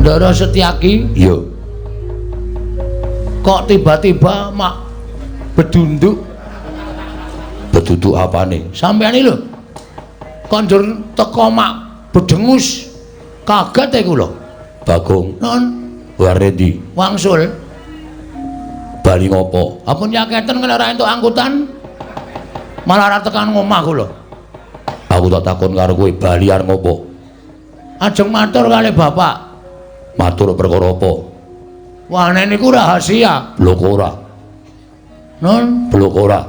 Ndara Setyaki? Iya. Kok tiba-tiba mak bedunduk? Bedunduk apane? Sampeyan iki lho. Kondur teko mak bedengus. Kaget aku lho. Bagong. Non. Warendi. Wangsul. Bali ngopo? Ampun yaketen kena ora entuk angkutan. Malah ora tekan ngomahku lho. Aku tak takon karo kowe bali arep ngopo? Ajeng matur kali bapak. Matur perkara apa? Wah niku rahasia. Blok ora. Non. Blok ora.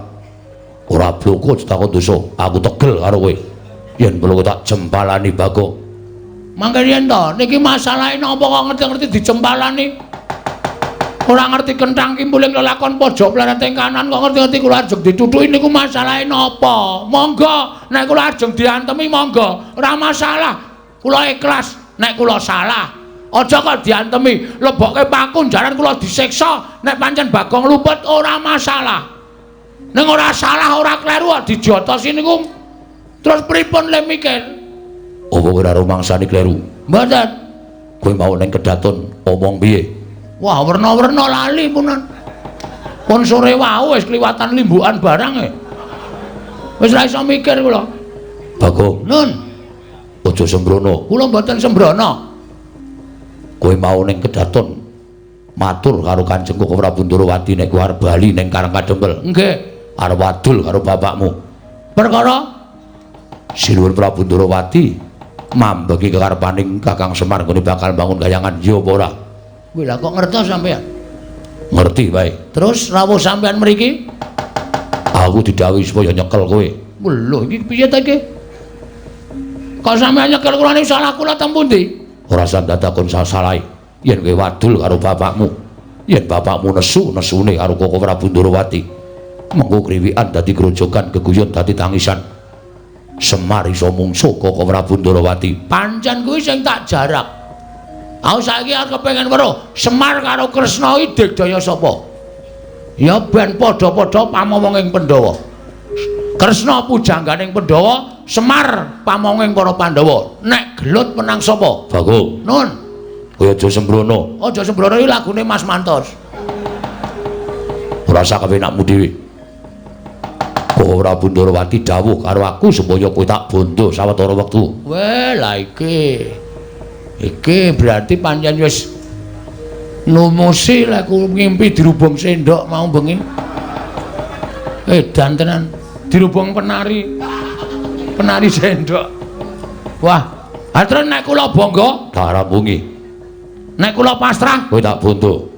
Ora bloko takon dosa. Aku tegel karo kowe. Yen bloko tak jempalani Bagong. Mangke yen to niki masalahe napa kok ngerti-ngerti dijempalani? Ora ngerti kenthang ki muling lelakon pojok pleret ing kanan kok ngerti-ngerti kula ajeng dituthuki niku masalahe napa? Monggo nek kula ajeng diantemi monggo, ora masalah. Kula ikhlas nek kula salah. Aja kok diantemi, lebokke pakun jaran kula disiksa, nek pancen Bagong luput ora masalah. Ning ora salah, ora kleru dijotosi niku. Terus pripun le mikir? Apa kowe ora rumangsani kleru? Mboten. Kowe mau ning kedaton omong piye? Wah, werna-werna lali punan. Pun sore wau wis kliwatan limbukan barang e. Wis ra iso mikir kula. Bagong, Nun, aja sembrono. kula mboten sembrono. Kowe mau ning kedaton matur karo Kanjeng Koko Prabu Ndorowati nek kowe arep bali ning Karang Kadempel. Nggih. Arep wadul karo bapakmu. Perkara Sinuwun Prabu Ndorowati mambeki kekarepaning Kakang Semar nggone bakal bangun gayangan ya apa ora? Kowe lha kok ngertos sampean? Ngerti bae. Terus rawuh sampean mriki? Aku didhawuhi supaya nyekel kowe. Lho, iki piye ta iki? Kok sampean nyekel kula niku salah kula teng pundi? Ora sandatakon salahe. Yen kowe wadul karo bapakmu, yen bapakmu nesune karo Koko Prabu Ndorowati, mengko kriwikan dadi grojogan geguyut dadi tangisan. Semar iso mungsuh Koko Prabu Ndorowati. Pancen kuwi sing tak jarak. Aku saiki arep kepengin weruh Semar karo Kresna iki digdaya sapa? Ya ben padha-padha pamomonging Pandhawa. Kresna pujangganing Pandhawa, Semar pamonging para Pandhawa. Nek gelut menang sapa? Bagong, Nun. kowe aja sembrono. Aja sembrono iki lagune Mas Mantos. Ora usah kepenakmu dhewe. Koko Prabu Ndorowati dawuh karo aku supaya kowe tak bondo sawetara wektu. Weh, lah iki. Iki berarti pancen wis numusi lek ngimpi dirubung sendok mau bengi. Edan tenan. Dirubung penari. Penari sendok. Wah, terus nek kula bangga, Tak rampungi. nek kula pasrah, Kowe tak bondo.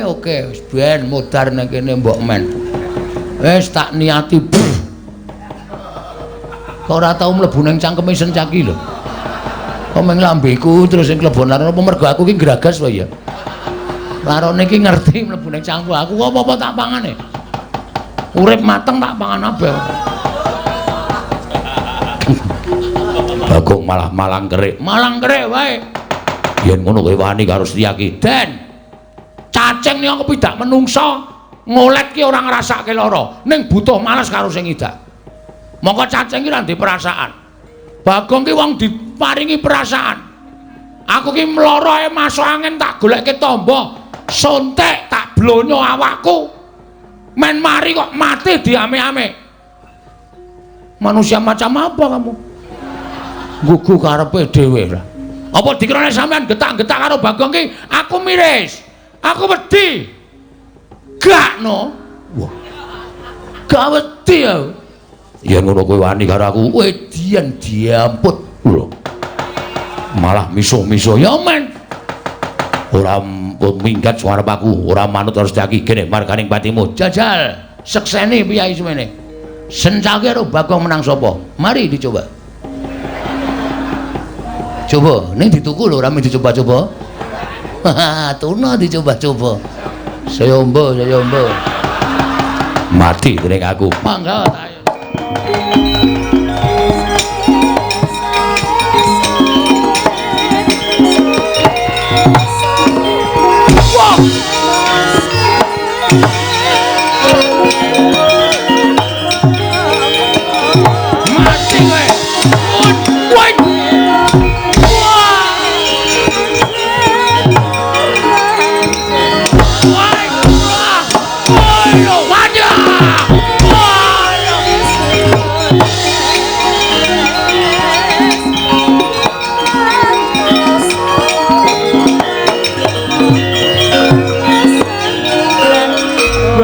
Oke, wis ben mudar nang kene mbok men. Wis tak niati. Kok ora tau mlebu ning cangkeme sencaki lho. Kok meng lambeku terus sing klebon apa mergo aku ki gragas wae ya. Larone iki ngerti mlebu ning cangkemku aku apa-apa tak pangane. Urip mateng tak pangan abeh. Bagong malah malang kerik. Malang kerik wae. Yen ngono kowe wani karo Setyaki. Den. Cacing niku kepidak menungsa ngolet ki ora ngrasake lara, ning butuh males karo sing idak. Mongko cacing ki ra ndek perasaan. Bagong ki wong diparingi perasaan. Aku ki mlara ae masuk angin tak goleke tamba, sontek tak blonyo awakku. Men mari kok mati diame-ame. Manusia macam apa kamu? Gugu karepe dhewe lah. Apa dikirane sampean getak-getak karo Bagong ki aku miris. Aku wedi. Gak no. Wah. Gak wedi aku. Yen ngono kowe wani karo aku, Wedian diamput. lho. Malah misuh-misuh Ya men. ora minggat suarep aku, ora manut terus Setyaki kene marganing patimu. Jajal sekseni piyai semene. Sencaki karo Bagong menang sapa? Mari dicoba. Coba, ini dituku lho, rame dicoba-coba. Tuna dicoba-coba. Saya ombo. Mati dening aku. Mangga ayo. Mati kowe. Woi.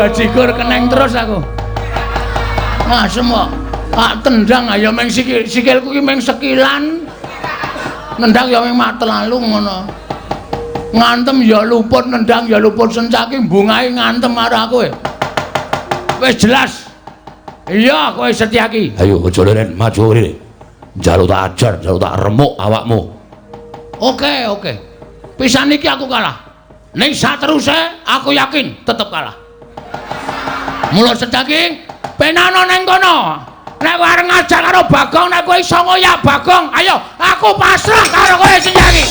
bajigur keneng terus aku. Ngasem kok. Tak tendang ayo meng sikilku ki meng sekilan. Nendang ya meng matel lalu ngono. Ngantem ya luput, nendang ya luput, sencaki bungahe ngantem karo aku. Wis jelas. Iya, kowe Setyaki. Ayo aja leren maju rene. Njaluk tak ajar, njaluk tak remuk awakmu. Oke. Pisan iki aku kalah. Ning sateruse aku yakin tetep kalah. Mula Setyaki, penano ning kono. Nek kowe arep ngajar karo Bagong, nek kowe iso ngoyak Bagong, ayo aku pasrah karo kowe Setyaki.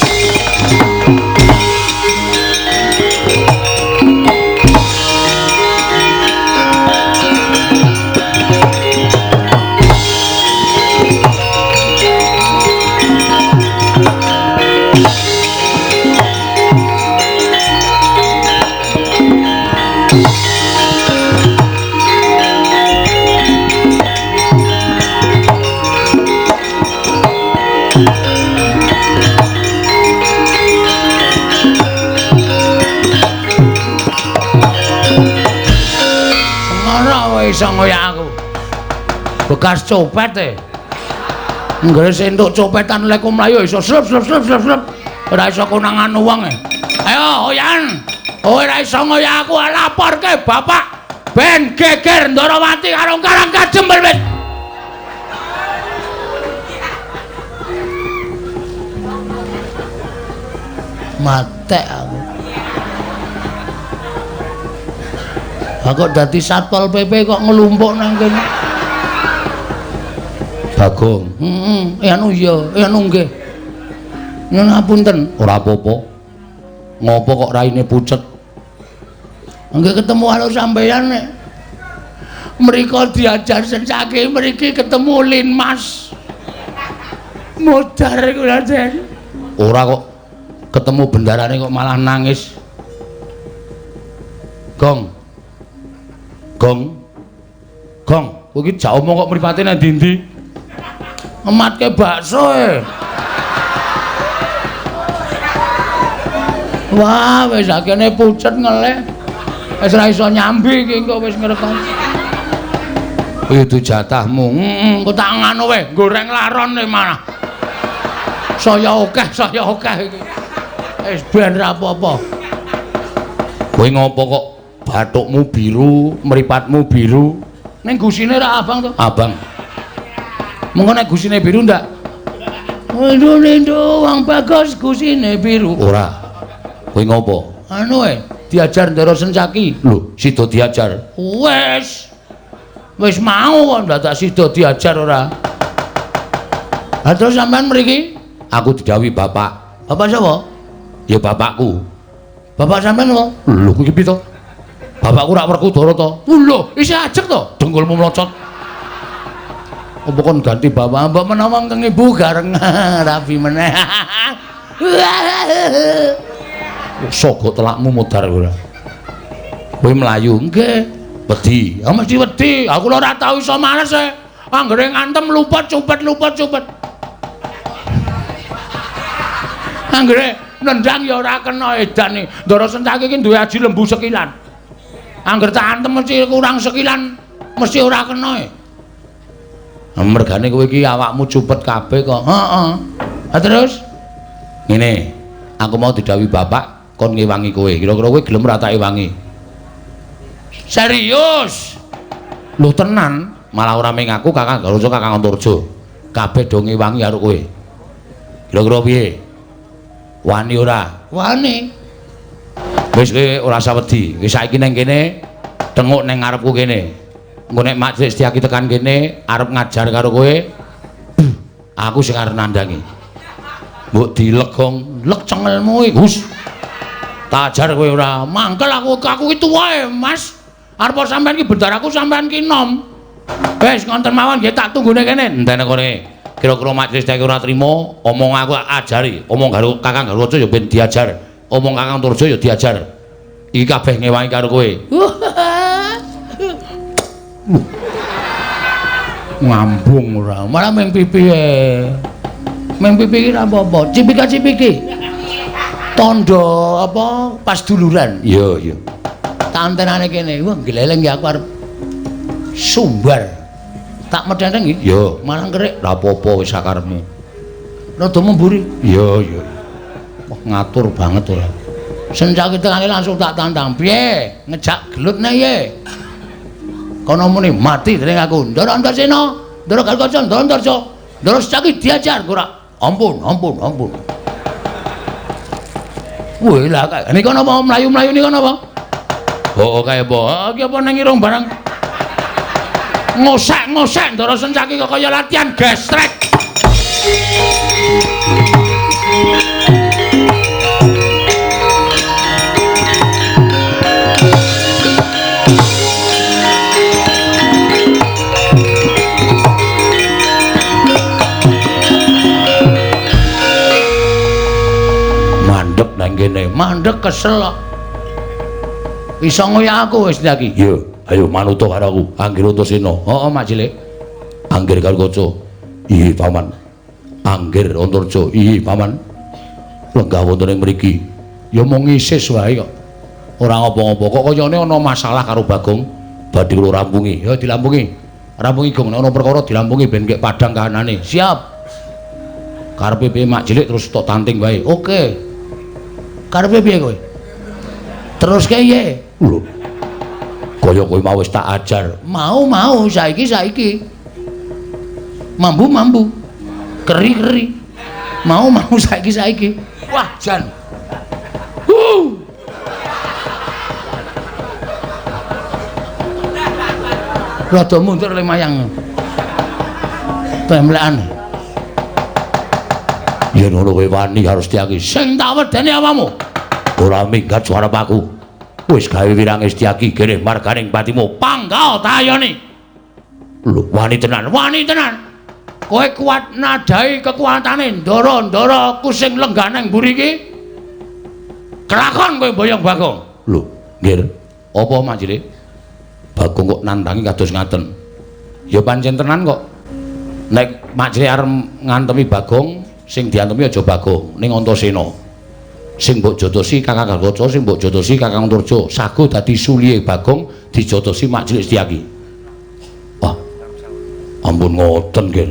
Iso ngoyak aku. Bekas copet e. Nggare sentuk copetan lek mlayu iso slep. Ora iso konangan wong e. Ayo Hoyan. Ora iso ngoyak aku laporke bapak ben geger Ndarawati karo Karang Kajembel wis. Matek aku. Aku dadi Satpol PP kok ngelumpuk nang kene. Bagong. Anu nggih. Nyuwun ngapunten. Ora apa-apa. Ngopo kok raine pucet? Nggih ketemu karo sampeyan nek. Mriko diajar Setyaki, mriki ketemu Linmas. Modar kula Den. Ora kok ketemu bendarane kok malah nangis. Gong, kowe iki jak omong kok mripate nang ndi-ndi? Ematke bakso e. Wah, wis akene pucet ngeleh. Wis ora iso nyambi iki engko wis ngrekon. Itu jatahmu. Kok tak ngono wae, goreng laron e malah. Saya akeh iki. Wis ben ra apa-apa. Kowe ngopo kok bathukmu biru, mripatmu biru? Ning gusine ra abang to? Abang. Mengko nek gusine biru ndak? Lho, wong bagus gusine biru. Ora. Kowe ngopo? Anu diajar Ndara Setyaki. Lho, sida diajar. Wis mau kok ndak sida diajar ora. Lah terus sampean mriki? Aku didhawuhi bapak. Bapak sapa? Ya bapakku. Bapak sampean apa? Lho, kuwi piye to? Bapakku rak Werkudara to. Lho, isih ajeg to? Dengkulmu mlocot. Apa kon ganti bapak? Mbok menawa kang ibu gareng rapi meneh. Sogo telakmu mudhar ora. Kowe mlayu nggih. Wedi. Ya mesti wedi. Aku ora tau iso males e. Anggere ngantem luput cupet. Anggere nendang ya ora kena edane. Ndara Setyaki iki duwe aji lembu sekilan. Angger tak antem mesti kurang sekilan, mesti ora kena e. Mergane kowe iki awakmu cupet kabeh kok. Heeh. Lah terus ngene, aku mau didhawuhi bapak kon ngewangi kowe. Kira-kira kowe gelem ora tak ewangi? Serius? Lho tenan, malah ora mung aku Kakang Garuja, Kakang Antarja. Kabeh do ngewangi karo kowe. Kira-kira piye? Wani ora? Wani. Wis kowe ora usah wedi. Wis saiki nang kene tenguk nang ngarepku kene. Engko nek Mak Setyaki tekan kene arep ngajar karo kowe, aku sing arep nandangi. Mbok dilegong, lek cengelmu iki, Gus. Tak ajar kowe ora. Mangkel aku iki tuwa Mas. Arep sampean iki bendaraku sampean ki nom. Wis ngonten mawon nggih tak tunggune kene. Entene kene. Kira-kira Mak Setyaki ora trimo, omong aku ajari. Omong karo Kakang Garuja ya ben diajar. Omong Kakang Antarja ya diajar. Iki kabeh ngewangi karo kowe. Ngambung ora. Malah meng pipi e. Meng pipi ki ora apa-apa. Cipika-cipiki. Tondo apa pas duluran. Iya. tak antenane kene. Wah, gleleng ya aku arep sumbar. Tak medhenteng iki. Ya, Malang kerik. ora apa-apa wis sakarepmu. Rada memburi. Iya. Wah, ngatur banget ora. Senjak kita kali langsung tak tantang. Piye? Ngejak gelut nek ye. Kono muni mati dening aku. Ndara Antasena, Ndara Galgaja, Ndara Antarja. Ndara Secaki diajar ora. Ampun. Woi lah kae. Niki napa mlayu-mlayu niki napa? Oh, kae apa? Iki apa nang irung barang ngosek-ngosek Ndara Secaki kok kaya latihan gestrek. Kene mandek kesel kok. Iso ngoyak aku wis iki. Yo, ayo manuto karo aku. Anggir Antasena. Heeh, Mak Cilik. Anggir Galgaja. Iya, Paman. Anggir Antarja. Iya, Paman. Lenggah wonten ing mriki. Ya mung ngisis wae kok. Ora ngapa-ngapa. Kok kayane ana masalah karo Bagong. Badhe kula rampungi. Ya dilampungi. Rampungi Gong, nek ana perkara dilampungi ben kek padhang kahanane. Siap. Karepe piye Mak Cilik terus tok tanting wae. Oke. Karepe piye kowe? Terus kaya lho. Kaya kowe mau wis tak ajar. Mau saiki. Mambu. Keri. Mau saiki. Wah, jan. Rada mundur le mayang. Temlekan. Yen ngono kowe wani harus Setyaki. Sing tak wedeni awamu. Ora minggat suara aku. Wis gawe wirang Setyaki kene marganing patimu. Panggao tayoni. Lho, wani tenan. Kowe kuat nadai kekuatane ndara-ndara kusing lenggah nang mburi iki. Kelakon kowe boyong Bagong. Lho, nggih. Apa Mak Cilik? Bagong kok nandangi kados ngaten. Ya pancen tenan kok. Nek Mak Cilik arep ngantemi Bagong, sing diantemi aja Bagong, ning Antasena. Sing mbok jotosi Kakang Galgaja, sing mbok jotosi Kakang Antarja. Sago dadi suliye Bagong dijotosi Mak Cilik Setyaki. Ah. Ampun ngoten nggih.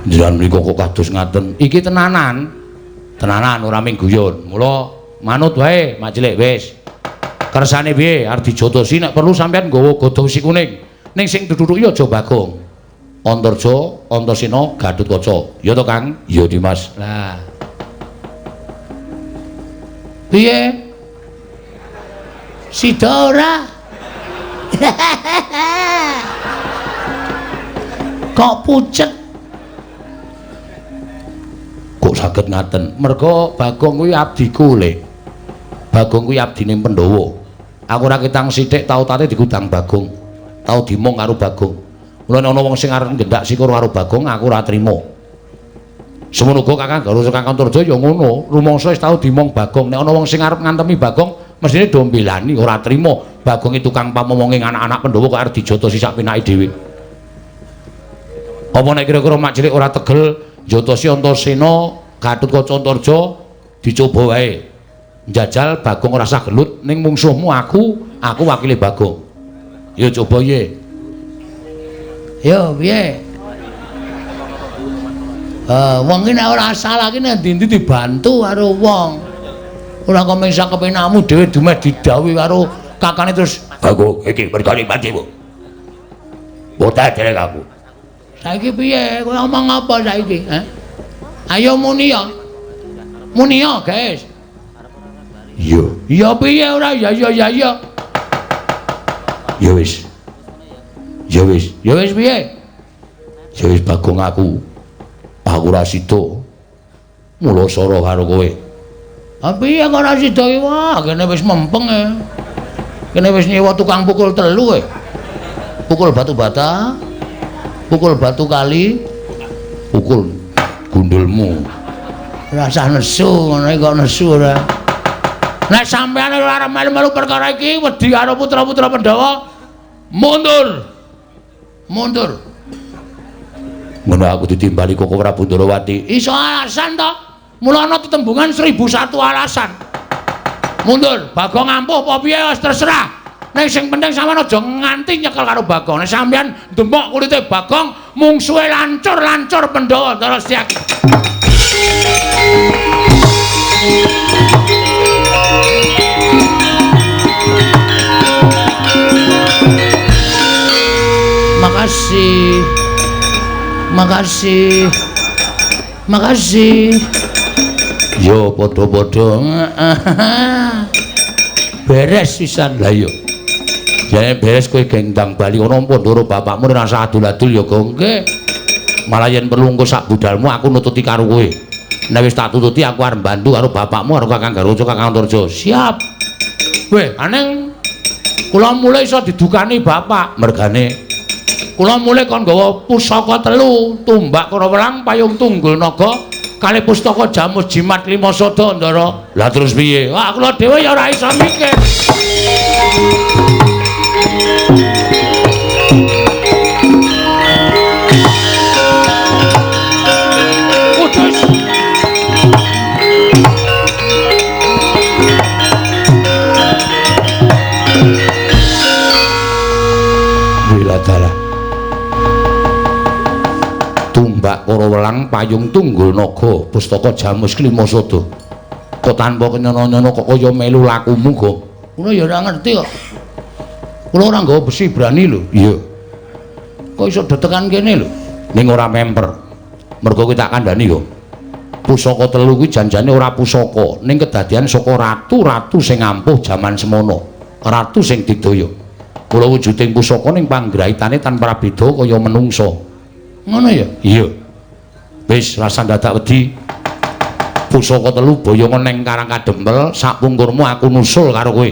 Njenengan mriku kok kados ngaten. Iki tenanan. Tenanan ora ming guyon. Mula manut wae Mak Cilik wis. Kersane piye arep dijotosi nek perlu sampean nggawa godhong si kuning. Ning sing duduk ya aja Bagong. Antarja, Antasena, Gatotkaca. Ya to, Kang? Ya, Dimas. Lah. Piye? Sida ora? Kok pucet? Kok saged ngaten? Merga Bagong kuwi abdiku, Lek. Bagong kuwi abdine Pandhawa. Aku ora ketang sithik tau tate digudang Bagong. Tau dimong karo Bagong. Mula ana wong sing arep ngendak sikara karo Bagong aku ora trima. Semono uga Kakang Galgaja Kakang Antarja ya ngono, rumangsa wis tau dimong Bagong. Nek ana wong sing arep ngantemi Bagong, mestine do mbelani ora trima. Bagong iki tukang pamomonging anak-anak Pandhawa kok arep dijotosi sak penake dhewe. Apa nek kira-kira Mak Cilik ora tegel jotosi Antasena, Gatotkaca Antarja dicoba wae. Njajal Bagong ora sah gelut ning mungsuhmu aku wakile Bagong. Ya coba ye. Yo piye? Wong iki nek ora salah iki nek ndi-ndi dibantu karo wong. Ora kok mung sak kepenakmu dhewe dumeh didhawuhi karo kakane terus Bagong iki mergane patimu. Boten derek aku. Saiki piye? Kowe ngomong apa saiki? Ayo muni ya. Muni ya, guys. Iya. Ya piye ora ya. Ya wis. Ya wis piye? Ya wis Bagong aku ora sida. Mula sara karo kowe. Ah piye kok ora sida iki? Wah, kene wis mempeng e. Kene wis nyewa tukang pukul 3 e. Pukul batu bata, pukul batu kali, pukul gundulmu. Rasa nesu ngono kok nesu ora. Nek sampeyan ora arep melu-melu perkara iki wedi karo putra-putra Pandhawa, mundur. Ngono aku ditimbali Koko Prabu Ndarawati. Iso alasan to? Mula ana tetembungan 1001 alasan. Mundur, Bagong ampuh apa piye wis terserah. Ning sing penting sampean aja nganti nyekel karo Bagong. Nek sampean ndemok kulite Bagong mungsuhe lancur-lancur Pandhawa Ndara Setyaki. Makasih. Makasih. Makasih. Yo padha-padha. Beres pisan lah yo. Jane beres kowe gendang bali ana Pandhara bapakmu rasa adul-adul ya gongke. Malah yen perlu engko sak budalmu aku nututi karo kowe. Nek wis tak tututi aku arep bantu karo bapakmu karo Kakang Garuja Kakang Antarja. Siap. Weh, aneng kula mulai iso didukani bapak. Mergane kula mulai kon gawa pusaka 3, tumbak Karawelang, payung tunggul naga, kalih pustaka Jamus Jimat Lima Sada Ndara. Lah terus piye? Wah, kula dhewe ya ora iso mikir. Wiladala. Tumbak Karawelang, payung tunggul naga, pustaka Jamus Lima Sada. Kok tanpa kenyono-nyono kok kaya melu lakumu kok. Kula ya ora ngerti kok. Kula ora nggawa besi brani lho. Iya. Kok iso detekan kene lho. Ning ora memper. Mergo kuwi tak kandhani yo. Pusaka 3 kuwi janjane ora pusaka, ning kedadian saka ratu-ratu sing ampuh jaman semono. Ratu sing didaya. Kula wujuding pusaka ning panggraitane tanpa beda kaya menungso. Ngono ya? Iya. Wis rasa dadak wedi. Pusaka 3 boyongan ning Karang Kadempel, sakpungkurmu aku nusul karo kowe.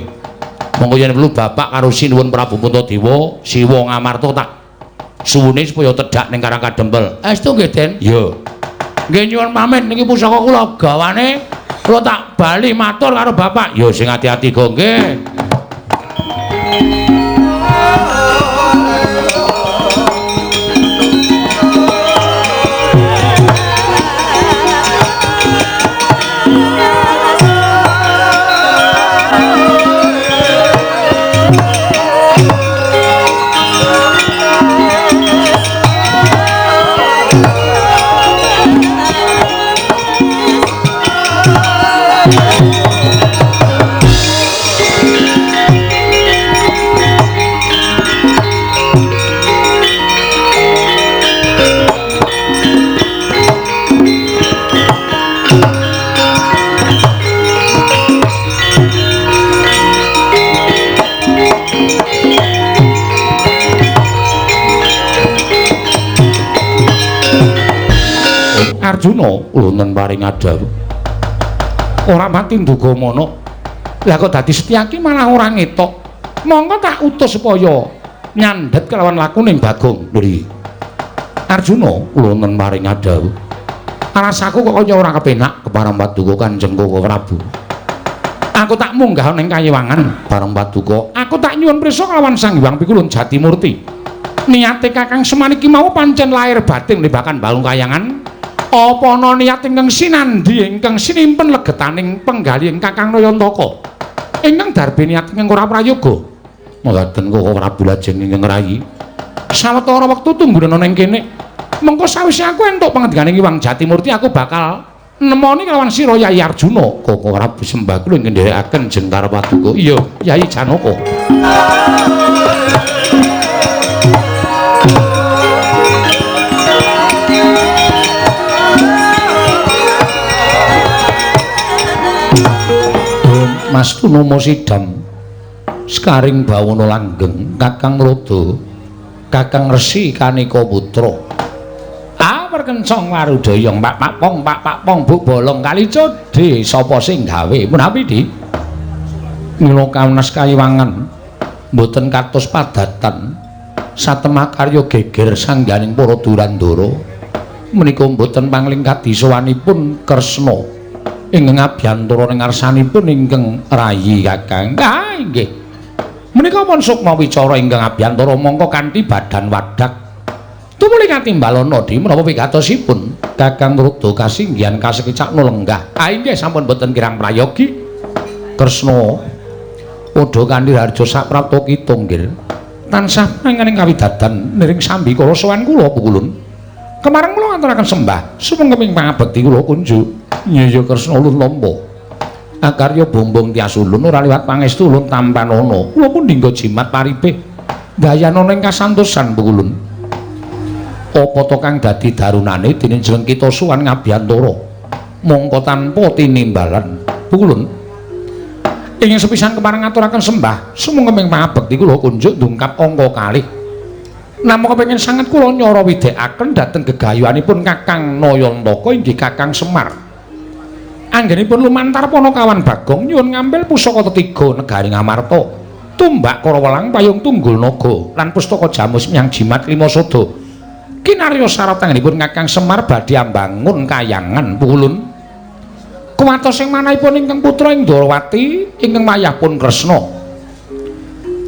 Monggo yen perlu bapak karo sinuwun Prabu Puntadewa, Siwa Ngamarta tak suwune supaya tedhak ning Karang Kadempel. Estu nggih, Den? Iya. Nggih nyuwun pamit niki pusaka kula gawane kula tak bali matur karo bapak. Ya sing ati-ati go nggih. Arjuna wonten paring adhawu. Ora mati Ndugamana. Lah kok dadi Setyaki malah ora ngetok. Monggo tak utus supaya nyandhet kelawan lakuning Bagong. Nggih. Arjuna wonten paring adhawu. Rasaku kok kaya ora kepenak kepareng Paduka Kanjeng Koko Prabu. Aku tak munggah ning kayewangan bareng Paduka. Aku tak nyuwun prisa kelawan Sang Hyang Pikulun Jatimurti. Niate Kakang Semaniki mau pancen lahir batin libakan balung kayangan. Apa ana niat ingkang sinandhi ingkang sinimpen legetaning penggalih Kakang Nayantaka ingkang darbe niat ingkang ora prayoga mboten Koko Prabu lajeng ingkang rayi sawetara wektu tunggunen ana ing kene mengko sawise aku entuk pangendikan Hyang Jatimurti aku bakal nemoni kelawan sira Yai Arjuna Koko Prabu sembah kula ingkang nderekaken Jengkar Paduka iya Yai Janaka. Mas Tunomo Sidam Sekaring Bawana Langgeng Kakang Lodo Kakang Resi Kanika Putra perkencong warudaya pak pong buk bolong kali codhe sapa sing gawe menawi di mila kawenas kayiwangan mboten katos padatan satemah karya geger sangganing para Durandara menika mboten panglingkat disowanipun Kresna ingkang abiyantara ning ngarsanipun ingkang rayi Kakang. Ah inggih. Menika pun sukma wicara ingkang abiyantara mongko kanthi badan wadak. Tumuli katimbalana di menapa wigatosipun Kakang Ruda kasinggihan kasekicakna lenggah. Ah inggih sampun boten kirang prayogi. Kresna padha kanthi harja saprapta kita nggih tansah panjenengan kawidadan niring sambi kala sowan kula pukulun kemareng kula ngaturaken sembah sumengkeping pangabekti kula kunjuk iya Kresna ulun nampa akarya bombong tias ulun ora liwat pangestu ulun tampanana kula pun dinggo jimat paripih dayana ning kasantosan pukulun apa to kang dadi darunane dening jeneng kita suwan ngabiyantara mongko tanpa tinimbalan pukulun ingin sepisan kemareng ngaturaken sembah sumengkeping pangabekti kula kunjuk ndungkap angka kalih namung kepengin sanget kula nyara widhekaken dhateng gegayuhanipun Kakang Nayantaka inggih Kakang Semar anggenipun lumantar Panakawan Bagong nyuwun ngambil pusaka tetiga negari Ngamarta tumbak Karawelang payung tunggul naga lan pustaka jamus miang jimat lima sada kinarya syarat anggenipun Kakang Semar badhe ambangun kayangan pukulun kuwatos sing manahipun ingkang putra Indrawati ingkang wayahipun Kresna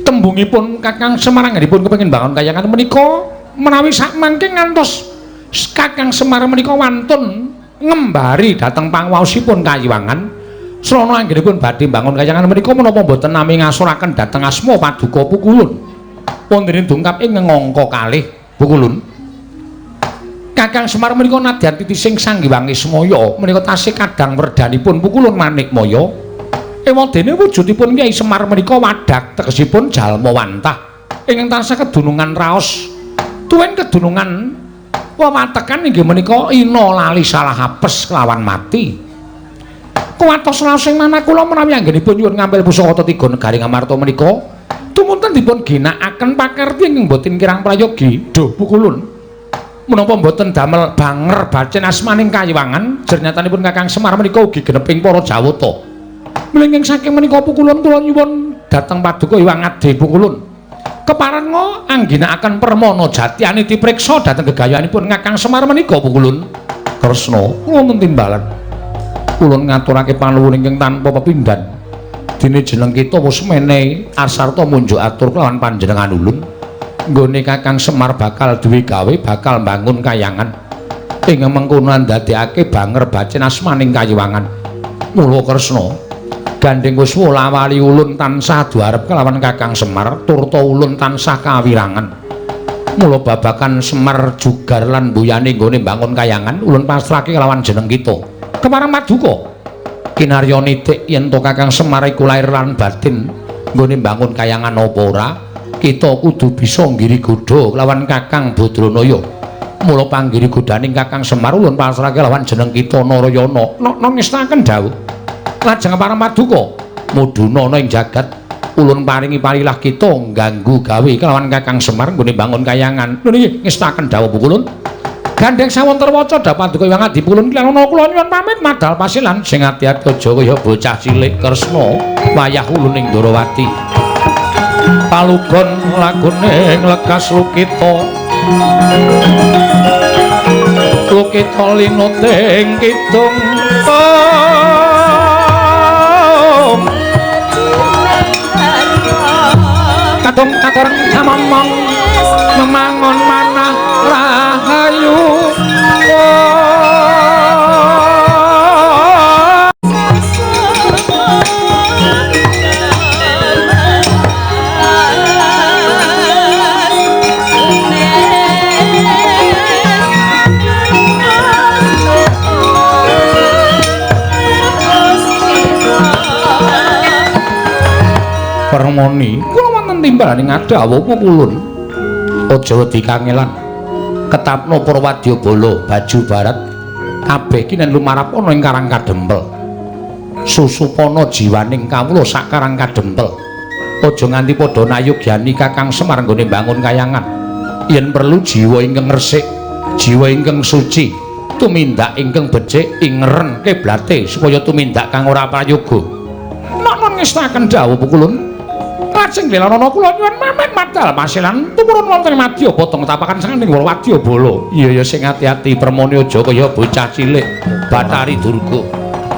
tembungipun Kakang Semar anggenipun kepengin bangun kayangan menika menawi sakmangke ngantos Kakang Semar menika wantun ngembari dhateng pangwaosipun Kayiwangan srana anggenipun badhe bangun kayangan menika menapa boten nami ngasuraken dhateng asma paduka pukulun wonten dungkap ing angka kalih pukulun Kakang Semar menika nadyan titising Sanghyang Ismaya menika tasih kadang werdanipun pukulun Manikmaya ewadene wujudipun Kyai Semar menika wadak tegesipun jalma wantah ingkang tansah kedunungan raos tuwin kedunungan wawatekan inggih menika ina lali salah apes kelawan mati kuwatos raos sing manah kula menawi anggenipun nyuwun ngambil pusaka tiga negari Ngamarta menika tumunten dipun ginakaken pakerti ingkang boten kirang prayogi duh pukulun menapa mboten damel banger bacen asmaning Kayiwangan jernyatanipun Kakang Semar menika ugi geneping para Jawata mlingking saking menika pukulun kula nyuwun dhateng paduka Hyang Ade pukulun keparenga angginakaken permana jatiane dipriksa dhateng gegayuhanipun Kakang Semar menika pukulun Kresna wonten timbalan kulun ngaturake panuwun ingkang tanpa pepindhan dene jeneng kita wis menehi asarta munjuk atur kelawan panjenengan ulun nggone Kakang Semar bakal duwe gawe bakal mbangun kayangan ing mengkono ndadekake banger bacen asmaning Kayiwangan mula Kresna gandeng wis wolawali ulun tansah duarep kelawan Kakang Semar turta ulun tansah kawirangan mula babakan Semar jugar lan mbuyane nggone mbangun kayangan ulun pasrahke kelawan jeneng kita kemareng paduka kinarya nitik yen to Kakang Semar iku lair lan batin nggone mbangun kayangan apa ora kita kudu bisa nggiri-godha lawan Kakang Badranaya mula panggiri-godaning Kakang Semar ulun pasrahke lawan jeneng kita Narayana ngestaken dawuh lajeng para paduka mudhuna ana ing jagat ulun paringi parilah kita ngganggu gawe kelawan Kakang Semar nggone bangun kayangan niki ngestaken dawuh pukulun gandeng sawonten waca dawuh paduka Hyang Adi pukulun kelana kula nyuwun pamit madal pasilan sing ati-ati aja kaya bocah cilik Kresna wayah ulun ing Ndrawati palugon lagune nglekas lukita linuting kidung kadung kakoreng samomong memangon manah rahayu permoni kula wonten timbalaning adawuh pukulun aja wedi kangelan ketapno para wadyabala baju barat kabeh kinen lumarap ana ing Karang Kadempel susupana jiwaning kawula sak Karang Kadempel aja nganti padha nayogyani Kakang Semar nggone bangun kayangan yen perlu jiwa ingkang resik jiwa ingkang suci tumindak ingkang becik ingeren kiblate supaya tumindak kang ora prayoga non ngestaken dawuh pukulun lajeng Lelarana kula nyuwun pamit madal pasilan tumurun wonten madya potong tapakan saking wadyabala iya sing ati-ati permoni aja kaya bocah cilik Bathari Durga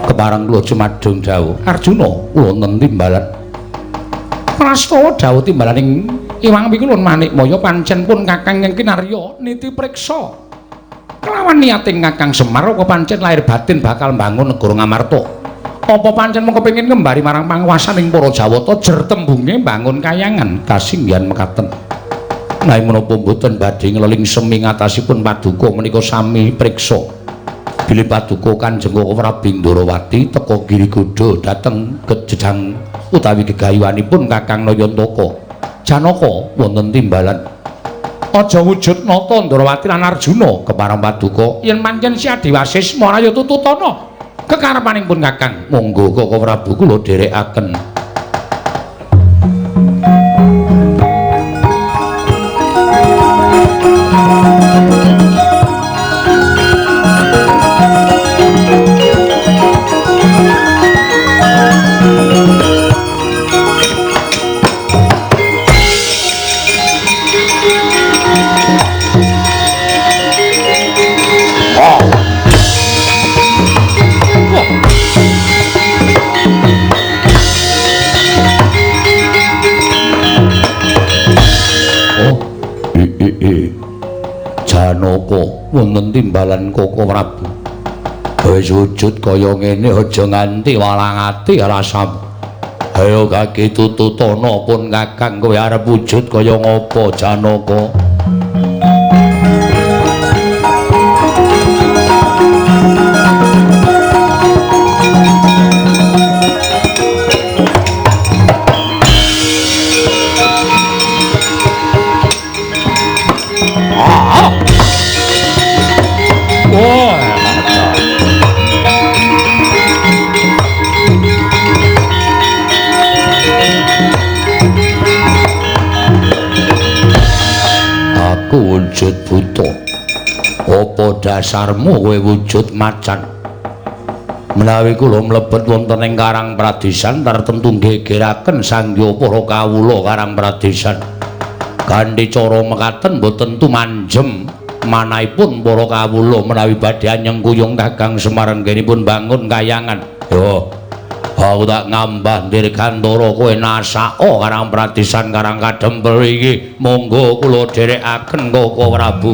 kepareng kula jumadung dawuh Arjuna wonten timbalan prastawa dawuh timbalaning Iwang Pikulun Manikmaya pancen pun Kakang ing kinarya niti priksa kelawan niating Kakang Semar uga pancen lahir batin bakal mbangun negara Ngamarta Apa pancen mung kepengin ngembari marang panguwasaning para Jawata jer tembunge mbangun kayangan kasinggihan mekaten. Nanging menapa mboten badhe ngleling semi ngatasipun Paduka menika sami priksa. Bilih Paduka Kanjeng Prabu Ndarawati teka Girikoda dhateng kejejang utawi gegayuhanipun Kakang Nayantaka. Janaka wonten timbalan. Aja wujud nata Ndarawati lan Arjuna kepareng Paduka yen pancen Si Adiwasis maraya tututana kekarepanipun Kakang. Monggo Kaka Prabu kula dherekaken. Janaka wonten timbalan Kaka Prabu. Wis wujud kaya ngene aja nganti walang ati rasam. Ayo kaki tututana pun Kakang kowe arep wujud kaya ngapa Janaka? Wujud buta. Apa dasarmu kowe wujud macan? Menawi kula mlebet wonten ing Karang Pradesan tartemtu gegeraken sangya para kawula Karang Pradesan. Kanthi cara mekaten boten tumanjem manahipun para kawula menawi badhe nyengkuyung Kakang Semar anggenipun bangun kayangan. Yo, aku tak ngambah Dirgantara kowe nasaka Karang Pradesan Karang Kadempel iki. Monggo kula dherekaken Kaka Prabu.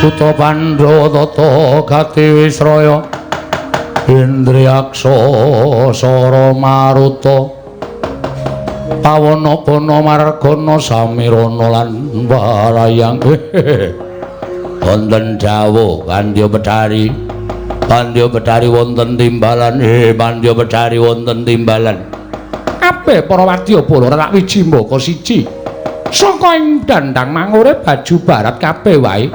Putra Pandhawa tata gati Wisraya Indriyaksa Sara Maruta Pawana-pana Margana Samirana lan Walayang wonten dawuh Pandya Bedhari wonten timbalan Pandya Bedhari wonten timbalan kabeh para wadyabala rak wiji mbaka siji saka ing dandang mangure baju barat kabeh wae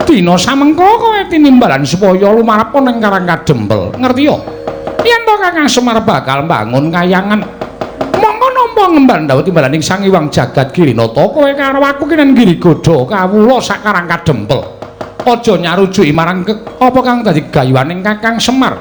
dina samengko kowe tinimbalan supaya lumarep ning Karang Kadempel ngerti yo yen to Kakang Semar bakal mbangun kayangan mongko nampa ngemban dawuh timbalaning Sang Hyang Jagat Girinata kowe karo aku kenen Girikoda kawula sak Karang Kadempel aja nyarujuki marang apa kang dadi gayuhaning Kakang Semar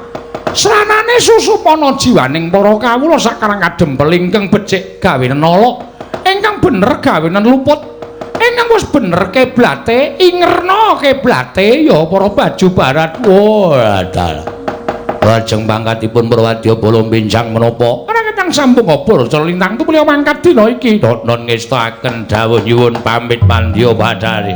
sranane susupana jiwaning para kawula sak Karang Kadempel ingkang becik gawenen nala ingkang bener gawenen luput ingkang wis bener kiblate ingerna kiblate ya para baju barat. Wah, Lajeng pangkatipun Prawadya Bala benjang menapa? Ora ketang sambung apa Raja Lintang tu beliau mangkat dina iki. Non ngestaken dawuh nyuwun pamit pandya badhari.